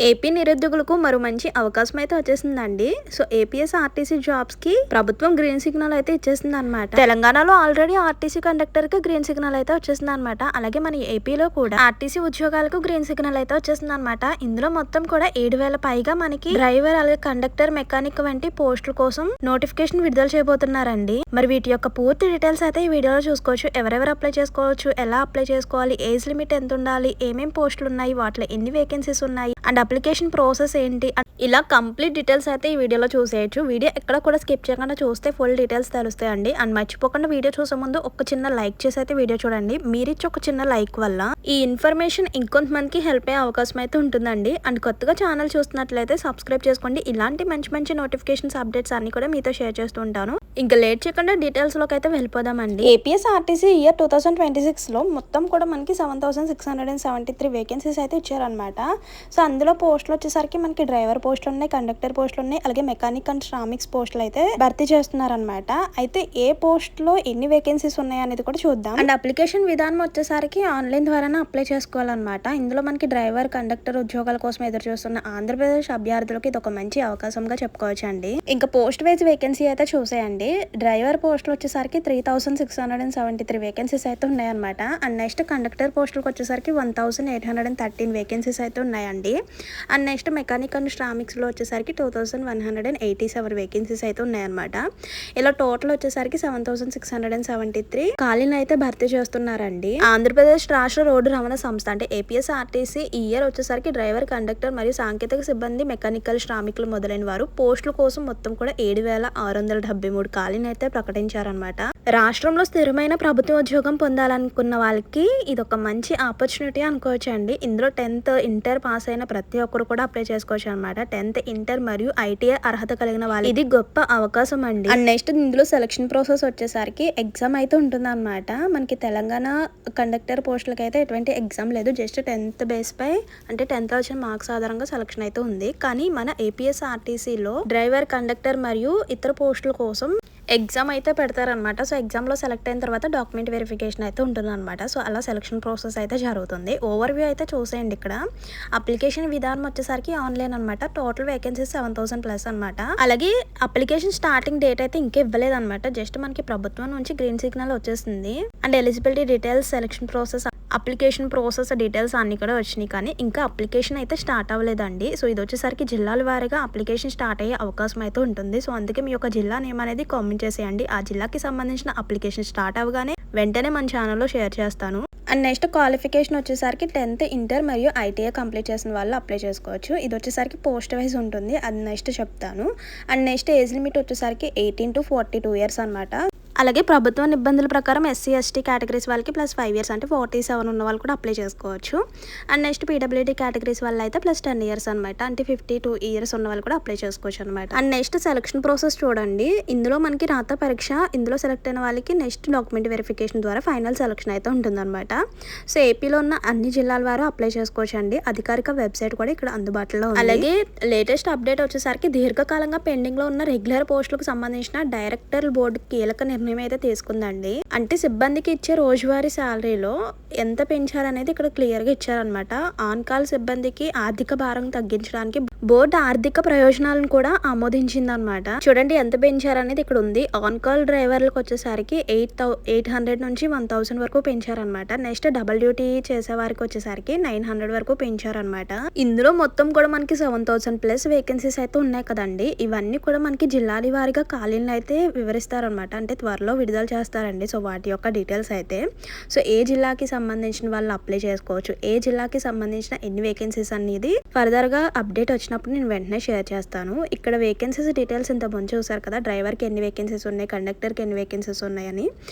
AP నిరుద్యోగులకు మరో మంచి అవకాశం అయితే వచ్చేసిందండి. సో ఏపీఎస్ఆర్టీసీ జాబ్స్ కి ప్రభుత్వం గ్రీన్ సిగ్నల్ అయితే ఇచ్చేసింది అనమాట. తెలంగాణలో ఆల్రెడీ ఆర్టీసీ కండక్టర్ కి గ్రీన్ సిగ్నల్ అయితే వచ్చేసింది అనమాట. అలాగే మన ఏపీలో కూడా ఆర్టీసీ ఉద్యోగాలకు గ్రీన్ సిగ్నల్ అయితే వచ్చేసింది అనమాట. ఇందులో మొత్తం కూడా 7,000 పైగా మనకి డ్రైవర్ అలాగే కండక్టర్ మెకానిక్ వంటి పోస్టుల కోసం నోటిఫికేషన్ విడుదల చేయబోతున్నారండి. మరి వీటి యొక్క పూర్తి డీటెయిల్స్ అయితే ఈ వీడియోలో చూసుకోవచ్చు. ఎవరెవరు అప్లై చేసుకోవచ్చు, ఎలా అప్లై చేసుకోవాలి, ఏజ్ లిమిట్ ఎంత ఉండాలి, ఏమేం పోస్టులు ఉన్నాయి, వాటిలో ఎన్ని వేకెన్సీస్ ఉన్నాయి అండ్ అప్లికేషన్ ప్రాసెస్ ఏంటి, ఇలా కంప్లీట్ డీటెయిల్స్ అయితే ఈ వీడియోలో చూసేయచ్చు. వీడియో ఎక్కడ కూడా స్కిప్ చేయకుండా చూస్తే ఫుల్ డీటెయిల్స్ తెలుస్తాయండి. అండ్ మర్చిపోకుండా వీడియో చూసే ముందు ఒక చిన్న లైక్ చేసి అయితే వీడియో చూడండి. మీరిచ్చి ఒక చిన్న లైక్ వల్ల ఈ ఇన్ఫర్మేషన్ ఇంకొంతమందికి హెల్ప్ అయ్యే అవకాశం అయితే ఉంటుందండి. అండ్ కొత్తగా ఛానల్ చూస్తున్నట్లయితే సబ్స్క్రైబ్ చేసుకోండి. ఇలాంటి మంచి మంచి నోటిఫికేషన్స్ అప్డేట్స్ అన్ని కూడా మీతో షేర్ చేస్తూ ఉంటాను. ఇంకా లేట్ చేయకుండా డీటెయిల్స్ లోకి అయితే వెళ్ళిపోదామండి. ఏపీఎస్ఆర్టీసీ ఇయర్ 2026 లో మొత్తం కూడా మనకి 7,673 వేకెన్సీస్ అయితే ఇచ్చారనమాట. సో అందులో పోస్టులు వచ్చేసరికి మనకి డ్రైవర్ పోస్టులు ఉన్నాయి, కండక్టర్ పోస్టులు ఉన్నాయి, అలాగే మెకానిక్ అండ్ శ్రామిక్స్ పోస్టులు అయితే భర్తీ చేస్తున్నారనమాట. అయితే ఏ పోస్ట్ లో ఎన్ని వేకెన్సీస్ ఉన్నాయి అనేది కూడా చూద్దాం. అండ్ అప్లికేషన్ విధానం వచ్చేసరికి ఆన్లైన్ ద్వారానే అప్లై చేసుకోవాలన్నమాట. ఇందులో మనకి డ్రైవర్ కండక్టర్ ఉద్యోగాల కోసం ఎదురు చూస్తున్న ఆంధ్రప్రదేశ్ అభ్యర్థులకి ఇది ఒక మంచి అవకాశంగా చెప్పుకోవచ్చు అండి. ఇంకా పోస్ట్ వైజ్ వేకెన్సీ అయితే చూసేయండి. డ్రైవర్ పోస్టులు వచ్చేసరికి 3,673 వేకెన్సీస్ అయితే ఉన్నాయన్నమాట. అండ్ నెక్స్ట్ కండక్టర్ పోస్టులకు వచ్చేసరికి 1,813 వేకెన్సీస్ అయితే ఉన్నాయండి. అండ్ నెక్స్ట్ మెకానిక్ అండ్ శ్రామిక్స్ లో వచ్చేసరికి 2,187 వేకెన్సీస్ అయితే ఉన్నాయన్నమాట. ఇలా టోటల్ వచ్చేసరికి 7,673 ఖాళీని అయితే భర్తీ చేస్తున్నారండి. ఆంధ్రప్రదేశ్ రాష్ట్ర రోడ్డు రవాణా సంస్థ అంటే ఏపీఎస్ఆర్టీసీ ఈ ఇయర్ వచ్చేసరికి డ్రైవర్, కండక్టర్ మరియు సాంకేతిక సిబ్బంది, మెకానికల్ శ్రామికులు మొదలైన వారు పోస్టుల కోసం మొత్తం కూడా 7,673 ఖాళీని అయితే ప్రకటించారనమాట. రాష్ట్రంలో స్థిరమైన ప్రభుత్వ ఉద్యోగం పొందాలనుకున్న వాళ్ళకి ఇది ఒక మంచి ఆపర్చునిటీ అనుకోవచ్చు అండి. ఇందులో 10th ఇంటర్ పాస్ అయిన ప్రతి ఒక్కరు కూడా అప్లై చేసుకోవచ్చు అనమాట. 10th ఇంటర్ మరియు ఐటీఐ అర్హత కలిగిన వాళ్ళు ఇది గొప్ప అవకాశం అండి. అండ్ నెక్స్ట్ ఇందులో సెలక్షన్ ప్రాసెస్ వచ్చేసరికి ఎగ్జామ్ అయితే ఉంటుంది అనమాట. మనకి తెలంగాణ కండక్టర్ పోస్టులకి అయితే ఎటువంటి ఎగ్జామ్ లేదు. జస్ట్ 10th బేస్ పై అంటే 10th వచ్చిన మార్క్స్ ఆధారంగా సెలక్షన్ అయితే ఉంది. కానీ మన ఏపీఎస్ఆర్టీసీలో డ్రైవర్, కండక్టర్ మరియు ఇతర పోస్టుల కోసం ఎగ్జామ్ అయితే పెడతారనమాట. సో ఎగ్జామ్లో సెలెక్ట్ అయిన తర్వాత డాక్యుమెంట్ వెరిఫికేషన్ అయితే ఉంటుంది అనమాట. సో అలా సెలక్షన్ ప్రాసెస్ అయితే జరుగుతుంది. ఓవర్ వ్యూ అయితే చూసేయండి. ఇక్కడ అప్లికేషన్ విధానం వచ్చేసరికి ఆన్లైన్ అనమాట. టోటల్ వేకెన్సీస్ 7,000+ అనమాట. అలాగే అప్లికేషన్ స్టార్టింగ్ డేట్ అయితే ఇంకా ఇవ్వలేదు అనమాట. జస్ట్ మనకి ప్రభుత్వం నుంచి గ్రీన్ సిగ్నల్ వచ్చేసింది. And eligibility details, selection process, application process details అన్ని కూడా వచ్చినాయి. కానీ ఇంకా అప్లికేషన్ అయితే స్టార్ట్ అవ్వలేదండి. సో ఇది వచ్చేసరికి జిల్లాల వారీగా అప్లికేషన్ స్టార్ట్ అయ్యే అవకాశం అయితే ఉంటుంది. సో అందుకే మీ యొక్క జిల్లా నేమ్ అనేది కామెంట్ చేసేయండి. ఆ జిల్లాకి సంబంధించిన అప్లికేషన్ స్టార్ట్ అవ్వగానే వెంటనే మన ఛానల్లో షేర్ చేస్తాను. అండ్ నెక్స్ట్ క్వాలిఫికేషన్ వచ్చేసరికి 10th ఇంటర్ మరియు ఐటీఐ కంప్లీట్ చేసిన వాళ్ళు అప్లై చేసుకోవచ్చు. ఇది వచ్చేసరికి పోస్ట్ వైజ్ ఉంటుంది. అది నెక్స్ట్ చెప్తాను. అండ్ నెక్స్ట్ ఏజ్ లిమిట్ వచ్చేసరికి 18 to 42 years అనమాట. అలాగే ప్రభుత్వ నిబంధనల ప్రకారం ఎస్సీ, ఎస్టీ కేటగిరీస్ వాళ్ళకి +5 years అంటే 47 ఉన్న వాళ్ళు కూడా అప్లై చేసుకోవచ్చు. అండ్ నెక్స్ట్ పీడబ్ల్యూడీ కేటగిరీస్ వాళ్ళు అయితే +10 years అనమాట. అంటే 52 years ఉన్న వాళ్ళు కూడా అప్లై చేసుకోవచ్చు అనమాట. అండ్ నెక్స్ట్ సెలక్షన్ ప్రాసెస్ చూడండి. ఇందులో మనకి రాత పరీక్ష, ఇందులో సెలెక్ట్ అయిన వాళ్ళకి నెక్స్ట్ డాక్యుమెంట్ వెరిఫికేషన్ ద్వారా ఫైనల్ సెలక్షన్ అయితే ఉంటుందన్నమాట. సో ఏపీలో ఉన్న అన్ని జిల్లాల వారు అప్లై చేసుకోవచ్చు అండి. అధికారిక వెబ్సైట్ కూడా ఇక్కడ అందుబాటులో ఉంది. అలాగే లేటెస్ట్ అప్డేట్ వచ్చేసరికి దీర్ఘకాలంగా పెండింగ్ లో ఉన్న రెగ్యులర్ పోస్టులకు సంబంధించిన డైరెక్టర్ బోర్డు కీలక నిర్ణయం అయితే తీసుకుందండి. అంటే సిబ్బందికి ఇచ్చే రోజువారీ శాలరీలో ఎంత పెంచారనేది ఇక్కడ క్లియర్ గా ఇచ్చారనమాట. ఆన్ కాల్ సిబ్బందికి ఆర్థిక భారం తగ్గించడానికి బోర్డు ఆర్థిక ప్రయోజనాలను కూడా ఆమోదించింది అనమాట. చూడండి ఎంత పెంచారనేది ఇక్కడ ఉంది. ఆన్ కాల్ డ్రైవర్లకు వచ్చేసరికి 800 నుంచి 1,000 వరకు పెంచారనమాట. నెక్స్ట్ డబుల్ డ్యూటీ చేసే వారికి వచ్చేసరికి 900 వరకు పెంచారనమాట. ఇందులో మొత్తం కూడా మనకి 7,000+ వేకెన్సీస్ అయితే ఉన్నాయి కదండి. ఇవన్నీ కూడా మనకి జిల్లాల వారీగా ఖాళీలను అయితే వివరిస్తారనమాట. అంటే త్వరలో విడుదల చేస్తారండి. సో వాటి యొక్క డీటెయిల్స్ అయితే సో ఏ జిల్లాకి సంబంధించిన వాళ్ళు అప్లై చేసుకోవచ్చు, ఏ జిల్లాకి సంబంధించిన ఎన్ని వేకెన్సీస్ అనేది ఫర్దర్ గా అప్డేట్ వచ్చినప్పుడు నేను వెంటనే షేర్ చేస్తాను. ఇక్కడ వేకెన్సీస్ డీటెయిల్స్ ఇంత ముందు చూసారు కదా. డ్రైవర్కి ఎన్ని వేకెన్సీస్ ఉన్నాయి, కండక్టర్కి ఎన్ని వేకెన్సీస్ ఉన్నాయని.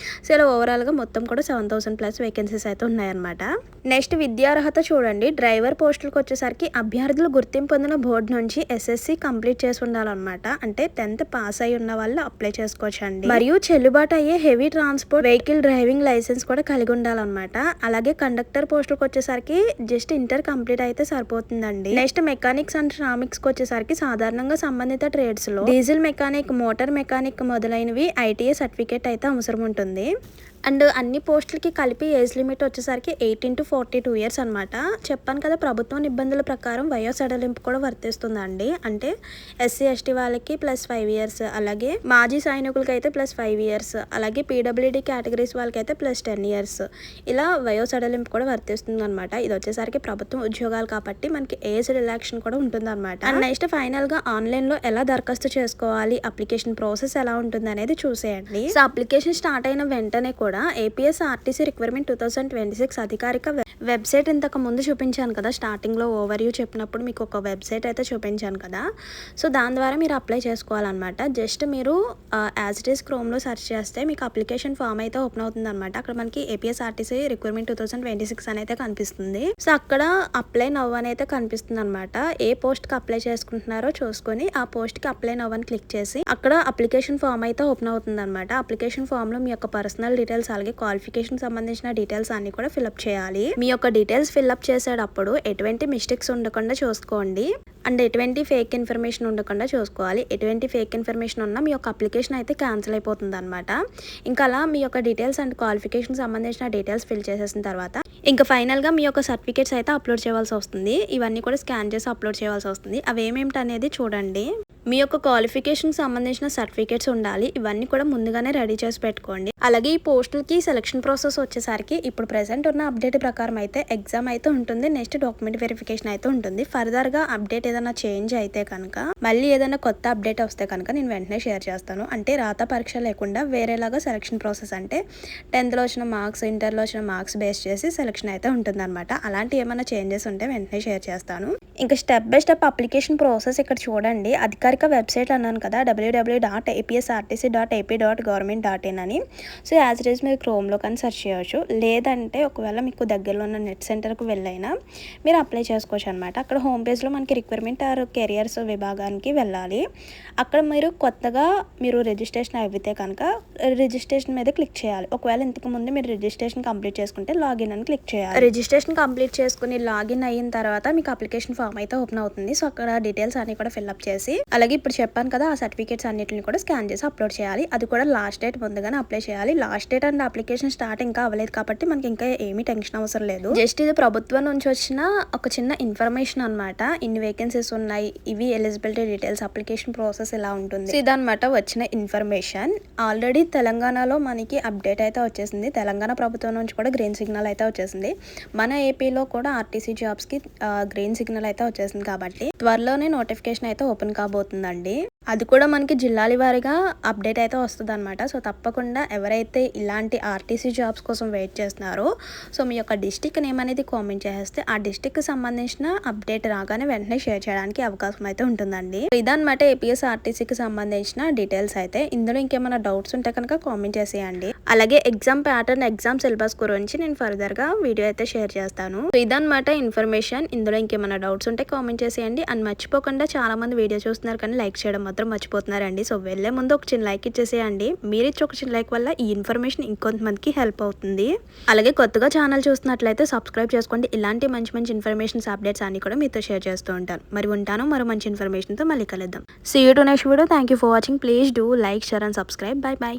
సో ఇలా ఓవరాల్ గా మొత్తం కూడా 7,000+ వేకెన్సీస్ అయితే ఉన్నాయన్నమాట. నెక్స్ట్ విద్యార్హత చూడండి. డ్రైవర్ పోస్టులకు వచ్చేసరికి అభ్యర్థులు గుర్తింపు పొందిన బోర్డు నుంచి SSC కంప్లీట్ చేసి ఉండాలన్నమాట. అంటే 10th పాస్ అయి ఉన్న వాళ్ళు అప్లై చేసుకోవచ్చు అండి. మరియు చెల్లుబాటు అయ్యే heavy transport vehicle driving licence కూడా కలిగి ఉండాలన్నమాట. అలాగే కండక్టర్ పోస్టులకు వచ్చేసరికి జస్ట్ ఇంటర్ కంప్లీట్ అయితే సరిపోతుందండి. నెక్స్ట్ మెకానిక్స్ అండ్ శ్రామిక్స్ కి వచ్చేసరికి సాధారణంగా సంబంధిత ట్రేడ్స్ లో డీజిల్ మెకానిక్, మోటార్ మెకానిక్ మొదలైనవి ITI సర్టిఫికేట్ అయితే అవసరం ఉంటుంది. అండ్ అన్ని పోస్టులకి కలిపి ఏజ్ లిమిట్ వచ్చేసరికి 18 to 42 ఇయర్స్ అనమాట. చెప్పాను కదా, ప్రభుత్వం నిబంధనల ప్రకారం వయో సడలింపు కూడా వర్తిస్తుందండి. అంటే ఎస్సీ ఎస్టీ వాళ్ళకి +5 ఇయర్స్, అలాగే మాజీ సైనికులకి అయితే +5 ఇయర్స్, అలాగే పీడబ్ల్యూడీ కేటగిరీస్ వాళ్ళకి అయితే +10 ఇయర్స్, ఇలా వయో సడలింపు కూడా వర్తిస్తుంది అనమాట. ఇది వచ్చేసరికి ప్రభుత్వం ఉద్యోగాలు కాబట్టి మనకి ఏజ్ రిలాక్షన్ కూడా ఉంటుంది అనమాట. అండ్ నెక్స్ట్ ఫైనల్గా ఆన్లైన్లో ఎలా దరఖాస్తు చేసుకోవాలి, అప్లికేషన్ ప్రాసెస్ ఎలా ఉంటుంది అనేది చూసేయండి. సో అప్లికేషన్ స్టార్ట్ అయిన వెంటనే కూడా ఏపీఎస్ఆర్టీసీ రిక్వైర్మెంట్ 2026 అధికారిక వెబ్సైట్ ఇంతకు ముందు చూపించాను కదా, స్టార్టింగ్లో ఓవర్వ్యూ చెప్పినప్పుడు మీకు ఒక వెబ్సైట్ అయితే చూపించాను కదా. సో దాని ద్వారా మీరు అప్లై చేసుకోవాలన్నమాట. జస్ట్ మీరు యాజ్ ఇట్ ఈస్ క్రోమ్లో సెర్చ్ చేస్తే మీకు అప్లికేషన్ ఫామ్ అయితే ఓపెన్ అవుతుంది అనమాట. అక్కడ మనకి ఏపీఎస్ఆర్టీసీ రిక్వైర్మెంట్ 2026 అని అయితే కనిపిస్తుంది. సో అక్కడ అప్లై నవ్ అని అయితే కనిపిస్తుంది అనమాట. ఏ పోస్ట్కి అప్లై చేసుకుంటున్నారో చూసుకొని ఆ పోస్ట్కి అప్లై నవ్ అని క్లిక్ చేసి అక్కడ అప్లికేషన్ ఫామ్ అయితే ఓపెన్ అవుతుంది అనమాట. అప్లికేషన్ ఫామ్లో మీ యొక్క పర్సనల్ డీటెయిల్స్ అలాగే క్వాలిఫికేషన్ సంబంధించిన డీటెయిల్స్ అన్ని కూడా ఫిల్అప్ చేయాలి. మీ యొక్క డీటెయిల్స్ ఫిల్అప్ చేసేటప్పుడు ఎటువంటి మిస్టేక్స్ ఉండకుండా చూసుకోండి. అండ్ ఎటువంటి ఫేక్ ఇన్ఫర్మేషన్ ఉండకుండా చూసుకోవాలి. ఎటువంటి ఫేక్ ఇన్ఫర్మేషన్ ఉన్నా మీ యొక్క అప్లికేషన్ అయితే క్యాన్సిల్ అయిపోతుంది అనమాట. ఇంకా అలా మీ యొక్క డీటెయిల్స్ అండ్ క్వాలిఫికేషన్ సంబంధించిన డీటెయిల్స్ ఫిల్ చేసేసిన తర్వాత ఇంకా ఫైనల్గా మీ యొక్క సర్టిఫికేట్స్ అయితే అప్లోడ్ చేయాల్సి వస్తుంది. ఇవన్నీ కూడా స్కాన్ చేసి అప్లోడ్ చేయాల్సి వస్తుంది. అవి ఏమేమిటి అనేది చూడండి. మీ యొక్క క్వాలిఫికేషన్కి సంబంధించిన సర్టిఫికేట్స్ ఉండాలి. ఇవన్నీ కూడా ముందుగానే రెడీ చేసి పెట్టుకోండి. అలాగే ఈ పోస్టులకి సెలక్షన్ ప్రాసెస్ వచ్చేసరికి ఇప్పుడు ప్రెసెంట్ ఉన్న అప్డేట్ ప్రకారం అయితే ఎగ్జామ్ అయితే ఉంటుంది. నెక్స్ట్ డాక్యుమెంట్ వెరిఫికేషన్ అయితే ఉంటుంది. ఫర్దర్గా అప్డేట్ ఏదైనా చేంజ్ అయితే కనుక, మళ్ళీ ఏదైనా కొత్త అప్డేట్ వస్తే కనుక నేను వెంటనే షేర్ చేస్తాను. అంటే రాత పరీక్ష లేకుండా వేరేలాగా సెలక్షన్ ప్రాసెస్, అంటే 10th వచ్చిన మార్క్స్, ఇంటర్లో వచ్చిన మార్క్స్ బేస్ చేసి సెలక్షన్ అయితే ఉంటుందన్నమాట. అలాంటి ఏమైనా చేంజెస్ ఉంటే వెంటనే షేర్ చేస్తాను. ఇంకా step by step application process ఇక్కడ చూడండి. అధికారిక వెబ్సైట్ అన్నాను కదా, www.apsrtc.ap.government.in అని. సో యాజ్ ఇట్ ఈస్ మీరు క్రోమ్లో కానీ సెర్చ్ చేయవచ్చు. లేదంటే ఒకవేళ మీకు దగ్గరలో ఉన్న నెట్ సెంటర్కి వెళ్ళైనా మీరు అప్లై చేసుకోవచ్చు అనమాట. అక్కడ హోమ్ పేజ్లో మనకి రిక్వైర్మెంట్ ఆర్ కెరియర్స్ విభాగానికి వెళ్ళాలి. అక్కడ మీరు కొత్తగా మీరు రిజిస్ట్రేషన్ అయితే కనుక రిజిస్ట్రేషన్ మీద క్లిక్ చేయాలి. ఒకవేళ ఇంతకు ముందు మీరు రిజిస్ట్రేషన్ కంప్లీట్ చేసుకుంటే లాగిన్ అని క్లిక్ చేయాలి. రిజిస్ట్రేషన్ కంప్లీట్ చేసుకుని లాగిన్ అయిన తర్వాత మీకు అప్లికేషన్ ఫామ్ అయితే ఓపెన్ అవుతుంది. సో అక్కడ డీటెయిల్స్ అన్ని కూడా ఫిల్అప్ చేసి, అలాగే ఇప్పుడు చెప్పాను కదా ఆ సర్టిఫికేట్స్ అన్నిటిని కూడా స్కాన్ చేసి అప్లోడ్ చేయాలి. అది కూడా లాస్ట్ డేట్ ముందుగానే అప్లై చేయాలి. Last date and application start ఇంకా అవ్వలేదు కాబట్టి మనకి ఇంకా ఏమీ టెన్షన్ అవసరం లేదు. జస్ట్ ఇది ప్రభుత్వం నుంచి వచ్చిన ఒక చిన్న ఇన్ఫర్మేషన్ అనమాట. ఇన్ని వేకెన్సీస్ ఉన్నాయి, ఇవి ఎలిజిబిలిటీ డీటెయిల్స్, అప్లికేషన్ ప్రాసెస్ ఇలా ఉంటుంది. ఇదన్నమాట వచ్చిన ఇన్ఫర్మేషన్. ఆల్రెడీ తెలంగాణలో మనకి అప్డేట్ అయితే వచ్చేసింది. తెలంగాణ ప్రభుత్వం నుంచి కూడా గ్రీన్ సిగ్నల్ అయితే వచ్చేసింది. మన ఏపీలో కూడా ఆర్టీసీ జాబ్స్కి గ్రీన్ సిగ్నల్ అయితే వచ్చేసింది కాబట్టి త్వరలోనే నోటిఫికేషన్ అయితే ఓపెన్ కాబోతుందండి. అది కూడా మనకి జిల్లాల వారీగా అప్డేట్ అయితే వస్తుంది అనమాట. సో తప్పకుండా ఎవరైతే ఇలాంటి ఆర్టీసీ జాబ్స్ కోసం వెయిట్ చేస్తున్నారో, సో మీ యొక్క డిస్టిక్ నేమ్ అనేది కామెంట్ చేస్తే ఆ డిస్టిక్కి సంబంధించిన అప్డేట్ రాగానే వెంటనే షేర్ చేయడానికి అవకాశం అయితే ఉంటుందండి. ఇదన్నమాట ఏపీఎస్ఆర్టీసీకి సంబంధించిన డీటెయిల్స్ అయితే. ఇందులో ఇంకేమైనా డౌట్స్ ఉంటే కనుక కామెంట్ చేసేయండి. అలాగే ఎగ్జామ్ ప్యాటర్న్, ఎగ్జామ్ సిలబస్ గురించి నేను ఫర్దర్గా వీడియో అయితే షేర్ చేస్తాను. ఇదన్నమాట ఇన్ఫర్మేషన్. ఇందులో ఇంకేమైనా డౌట్స్ ఉంటే కామెంట్ చేసేయండి. అండ్ మర్చిపోకుండా చాలా మంది వీడియో చూస్తున్నారు కానీ లైక్ చేయడం మాత్రం మర్చిపోతున్నారండి. సో వెళ్లే ముందు ఒక చిన్న లైక్ ఇచ్చేసేయండి. మీరు ఇచ్చే ఒక చిన్న లైక్ వల్ల ఈ ఇన్ఫర్మేషన్ ఇంకొంతమందికి హెల్ప్ అవుతుంది. అలాగే కొత్తగా ఛానల్ చూస్తున్నట్లయితే సబ్స్క్రైబ్ చేసుకోండి. ఇలాంటి మంచి మంచి ఇన్ఫర్మేషన్స్, అప్డేట్స్ అన్ని కూడా మీతో షేర్ చేస్తూ ఉంటాను. మరి ఉంటాను మరో మంచి ఇన్ఫర్మేషన్తో మళ్ళీ కలుద్దాం. See you to next video. Thank you for watching. Please do like, share and subscribe. Bye bye.